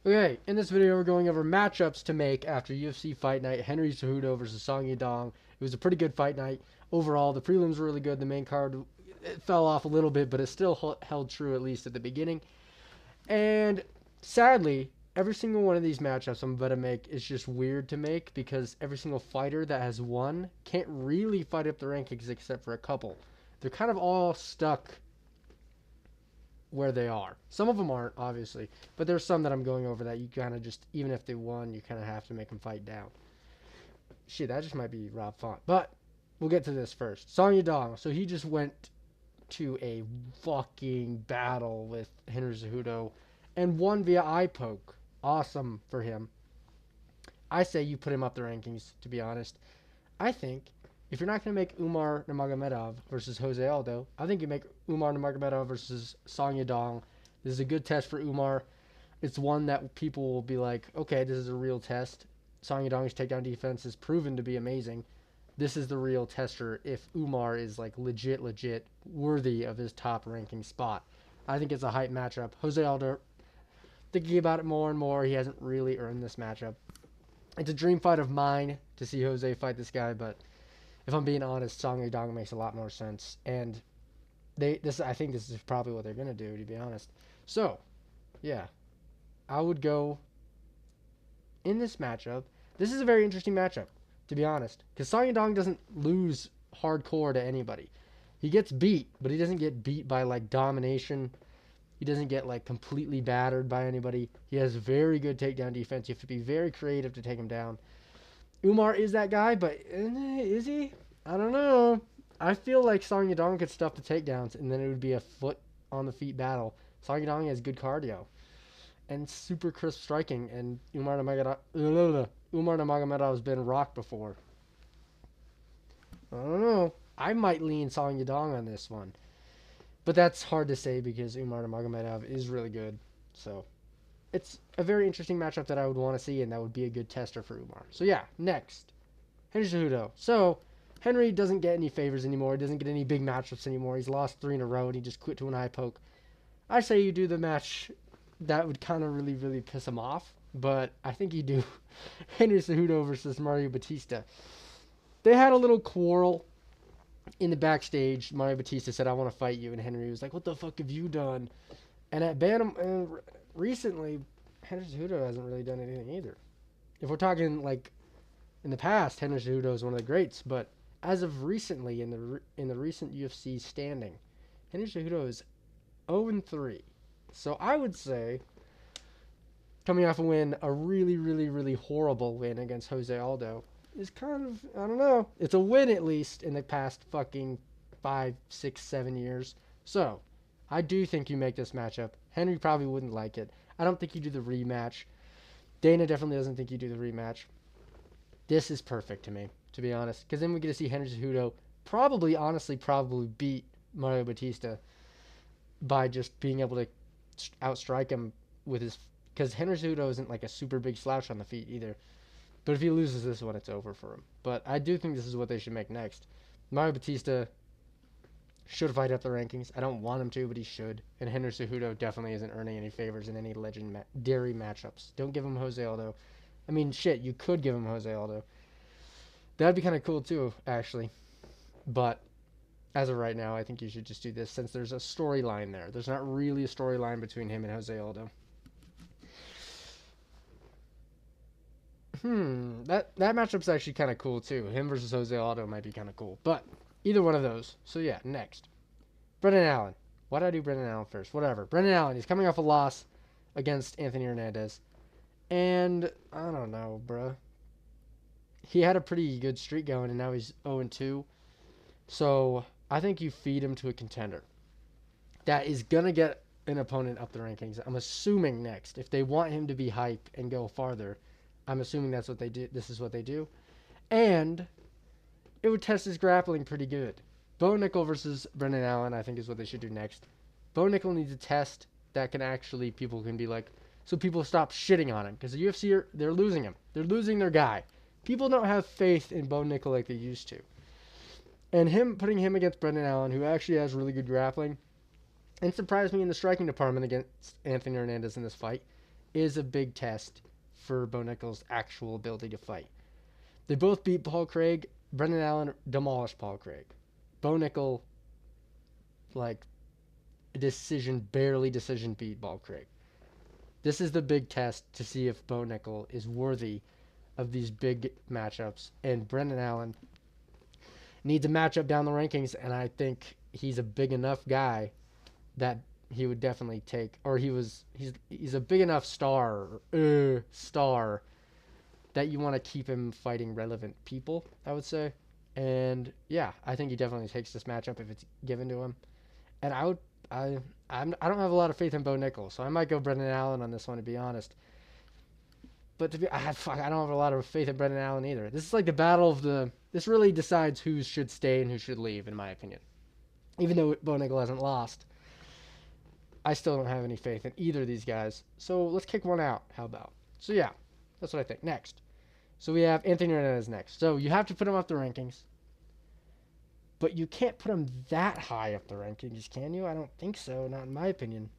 Okay, in this video we're going over matchups to make after UFC Fight Night, Henry Cejudo versus Song Yadong. It was a pretty good fight night. Overall, the prelims were really good. The main card it fell off a little bit, but it still held true at least at the beginning. And sadly, every single one of these matchups I'm about to make is just weird to make because every single fighter that has won can't really fight up the rankings except for a couple. They're kind of all stuck where they are. Some of them aren't, obviously, but there's some that I'm going over that you kind of just, even if they won, you kind of have to make them fight down. Shit, that just might be Rob Font. But we'll get to this first. Song Yadong. So he just went to a fucking battle with Henry Cejudo and won via eye poke. Awesome for him. I say you put him up the rankings, to be honest. I think if you're not going to make Umar Nurmagomedov versus Jose Aldo, I think you make Umar Nurmagomedov versus Song Yadong. This is a good test for Umar. It's one that people will be like, okay, this is a real test. Song Yadong's takedown defense is proven to be amazing. This is the real tester if Umar is like legit worthy of his top ranking spot. I think it's a hype matchup. Jose Aldo, thinking about it more and more, he hasn't really earned this matchup. It's a dream fight of mine to see Jose fight this guy, but if I'm being honest, Song Yadong makes a lot more sense, and I think this is probably what they're gonna do, to be honest. So, yeah, I would go in this matchup. This is a very interesting matchup, to be honest, because Song Yadong doesn't lose hardcore to anybody. He gets beat, but he doesn't get beat by like domination. He doesn't get like completely battered by anybody. He has very good takedown defense. You have to be very creative to take him down. Umar is that guy, but is he? I don't know. I feel like Song Yadong could stuff the takedowns, and then it would be a foot on the feet battle. Song Yadong has good cardio and super crisp striking, and Umar Nurmagomedov has been rocked before. I don't know. I might lean Song Yadong on this one, but that's hard to say because Umar Nurmagomedov is really good. So it's a very interesting matchup that I would want to see, and that would be a good tester for Umar. So yeah, next, Henry Cejudo. So Henry doesn't get any favors anymore. He doesn't get any big matchups anymore. He's lost 3 in a row, and he just quit to an eye poke. I say you do the match that would kind of really piss him off, but I think you do Henry Cejudo versus Mario Batista. They had a little quarrel in the backstage. Mario Batista said, "I want to fight you," and Henry was like, "What the fuck have you done?" And at Bantam, recently, Henry Cejudo hasn't really done anything either. If we're talking like in the past, Henry Cejudo is one of the greats, but as of recently, in the recent UFC standing, Henry Cejudo is 0-3. So I would say, coming off a win, a really horrible win against Jose Aldo, is kind of, I don't know. It's a win at least in the past fucking 5, 6, 7 years. So I do think you make this matchup. Henry probably wouldn't like it. I don't think you do the rematch. Dana definitely doesn't think you do the rematch. This is perfect to me, to be honest, because then we get to see Henry Cejudo honestly beat Mario Batista by just being able to outstrike him with his, because Henry Cejudo isn't like a super big slouch on the feet either. But if he loses this one, it's over for him. But I do think this is what they should make next. Mario Batista should fight up the rankings. I don't want him to, but he should. And Henry Cejudo definitely isn't earning any favors in any legendary matchups. Don't give him Jose Aldo. I mean, shit, you could give him Jose Aldo. That'd be kind of cool too, actually. But as of right now, I think you should just do this since there's a storyline there. There's not really a storyline between him and Jose Aldo. That matchup's actually kind of cool too. Him versus Jose Aldo might be kind of cool. But either one of those. So yeah, next. Brendan Allen. Why did I do Brendan Allen first? Whatever. Brendan Allen, he's coming off a loss against Anthony Hernandez. And I don't know, bruh. He had a pretty good streak going, and now he's 0-2. So I think you feed him to a contender that is going to get an opponent up the rankings. I'm assuming next. If they want him to be hype and go farther, I'm assuming that's what they do. This is what they do. And it would test his grappling pretty good. Bo Nickel versus Brendan Allen, I think, is what they should do next. Bo Nickel needs a test that can actually, people can be like, so people stop shitting on him. Because the UFC, they're losing him. They're losing their guy. People don't have faith in Bo Nickel like they used to. And putting him against Brendan Allen, who actually has really good grappling, and surprised me in the striking department against Anthony Hernandez in this fight, is a big test for Bo Nickal's actual ability to fight. They both beat Paul Craig. Brendan Allen demolished Paul Craig. Bo Nickal, like, barely decision beat Paul Craig. This is the big test to see if Bo Nickal is worthy of these big matchups. And Brendan Allen needs a matchup down the rankings, and I think he's a big enough guy that he would definitely take, or he's a big enough star that you want to keep him fighting relevant people, I would say. And yeah, I think he definitely takes this matchup if it's given to him. And I don't have a lot of faith in Bo Nickal, so I might go Brendan Allen on this one, to be honest. But I don't have a lot of faith in Brendan Allen either. This is like the battle of the. This really decides who should stay and who should leave, in my opinion. Even though Bo Nickal hasn't lost, I still don't have any faith in either of these guys. So let's kick one out. How about? So yeah, that's what I think. Next. So we have Anthony Hernandez next. So you have to put him up the rankings. But you can't put him that high up the rankings, can you? I don't think so, not in my opinion.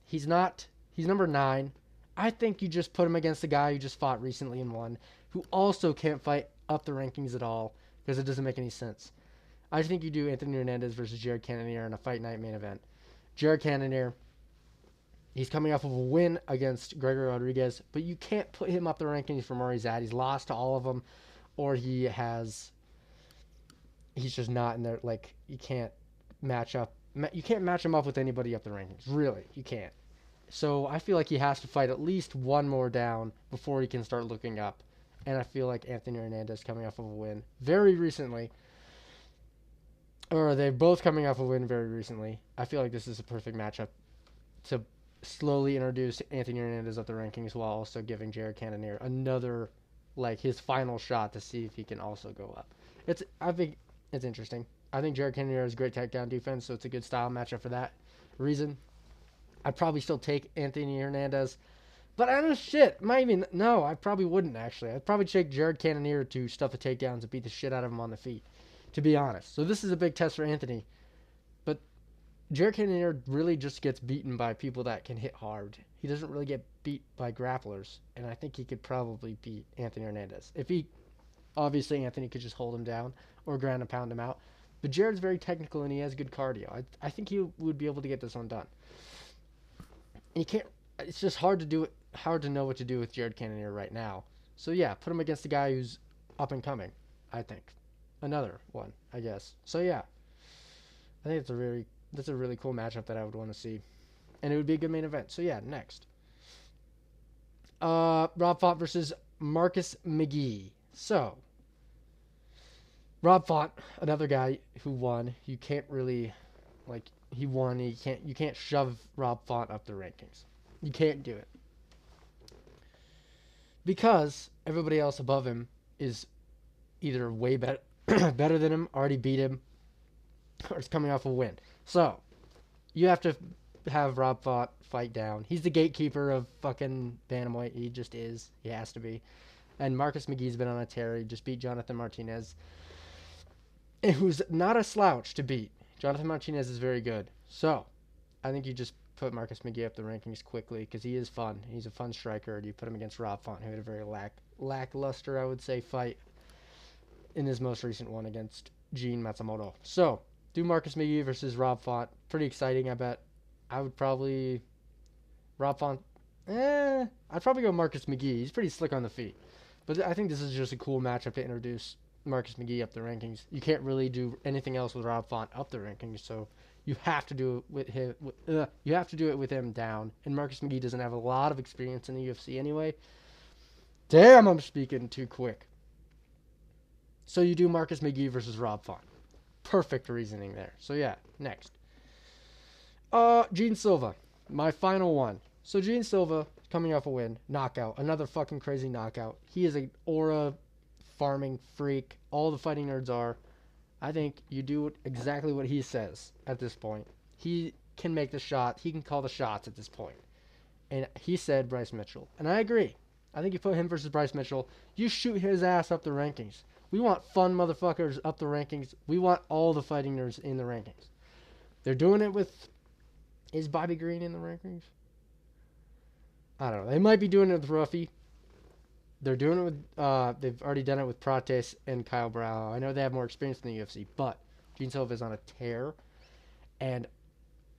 He's not. He's number 9. I think you just put him against a guy who just fought recently and won, who also can't fight up the rankings at all, because it doesn't make any sense. I think you do Anthony Hernandez versus Jared Cannonier in a Fight Night main event. Jared Cannonier, he's coming off of a win against Gregory Rodriguez, but you can't put him up the rankings from where he's at. He's lost to all of them, or he's just not in there. Like, you can't match him up with anybody up the rankings. Really, you can't. So I feel like he has to fight at least one more down before he can start looking up. And I feel like Anthony Hernandez coming off of a win very recently, or they're both coming off a win very recently. I feel like this is a perfect matchup to slowly introduce Anthony Hernandez up the rankings while also giving Jared Cannonier another, like, his final shot to see if he can also go up. I think it's interesting. I think Jared Cannonier has great takedown defense, so it's a good style matchup for that reason. I'd probably still take Anthony Hernandez. But I don't shit. No, I probably wouldn't, actually. I'd probably take Jared Cannonier to stuff the takedowns and beat the shit out of him on the feet, to be honest. So this is a big test for Anthony. But Jared Cannonier really just gets beaten by people that can hit hard. He doesn't really get beat by grapplers. And I think he could probably beat Anthony Hernandez. Obviously, Anthony could just hold him down or ground and pound him out. But Jared's very technical and he has good cardio. I think he would be able to get this one done. And you can't. It's just hard to know what to do with Jared Cannonier right now. So yeah, put him against a guy who's up and coming, I think. Another one, I guess. So yeah, I think that's a really cool matchup that I would want to see, and it would be a good main event. So yeah, next, Rob Font versus Marcus McGee. So Rob Font, another guy who won. You can't really, like, he won. You can't shove Rob Font up the rankings. You can't do it. Because everybody else above him is either way better better than him, already beat him, or is coming off a win. So, you have to have Rob Font fight down. He's the gatekeeper of fucking bantamweight. He just is. He has to be. And Marcus McGee's been on a tear. He just beat Jonathan Martinez, who's not a slouch to beat. Jonathan Martinez is very good. So, I think you just put Marcus McGee up the rankings quickly because he is fun. He's a fun striker. And you put him against Rob Font, who had a very lackluster, I would say, fight in his most recent one against Gene Matsumoto. So, do Marcus McGee versus Rob Font. Pretty exciting, I bet. I would probably... Rob Font... I'd probably go Marcus McGee. He's pretty slick on the feet. But I think this is just a cool matchup to introduce Marcus McGee up the rankings. You can't really do anything else with Rob Font up the rankings, so you have to do it with him. You have to do it with him down. And Marcus McGee doesn't have a lot of experience in the UFC anyway. Damn, I'm speaking too quick. So you do Marcus McGee versus Rob Font. Perfect reasoning there. So yeah, next. Gene Silva, my final one. So Gene Silva coming off a win, knockout, another fucking crazy knockout. He is an aura farming freak. All the fighting nerds are. I think you do exactly what he says at this point. He can make the shot. He can call the shots at this point. And he said Bryce Mitchell. And I agree. I think you put him versus Bryce Mitchell. You shoot his ass up the rankings. We want fun motherfuckers up the rankings. We want all the fighting nerds in the rankings. They're doing it with... Is Bobby Green in the rankings? I don't know. They might be doing it with Ruffy. They're doing it with. They've already done it with Prates and Kyle Brau. I know they have more experience in the UFC, but Gene Silva is on a tear, and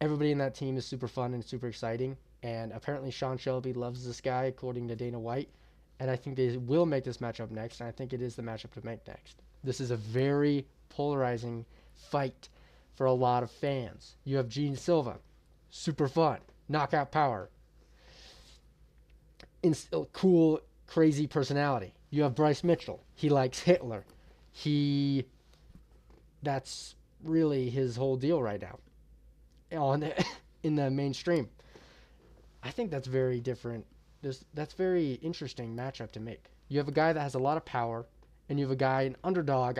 everybody in that team is super fun and super exciting. And apparently, Sean Shelby loves this guy, according to Dana White. And I think they will make this matchup next. And I think it is the matchup to make next. This is a very polarizing fight for a lot of fans. You have Gene Silva, super fun, knockout power, cool, crazy personality. You have Bryce Mitchell. He likes Hitler. He, that's really his whole deal right now. On the, in the mainstream. I think that's very different. That's very interesting matchup to make. You have a guy that has a lot of power, and you have a guy, an underdog.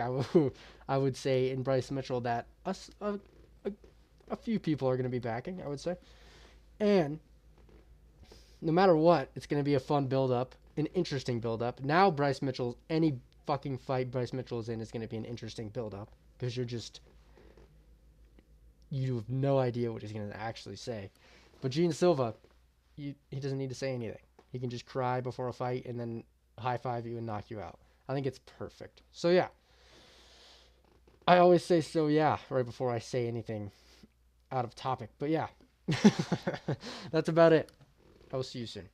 I would say in Bryce Mitchell that a few people are going to be backing. I would say, and no matter what, it's going to be a fun build up, an interesting build up. Now Bryce Mitchell, any fucking fight Bryce Mitchell is in is going to be an interesting build up because you have no idea what he's going to actually say. But Gene Silva, he doesn't need to say anything. He can just cry before a fight and then high five you and knock you out. I think it's perfect. So yeah, I always say so yeah right before I say anything out of topic. But yeah, that's about it. I will see you soon.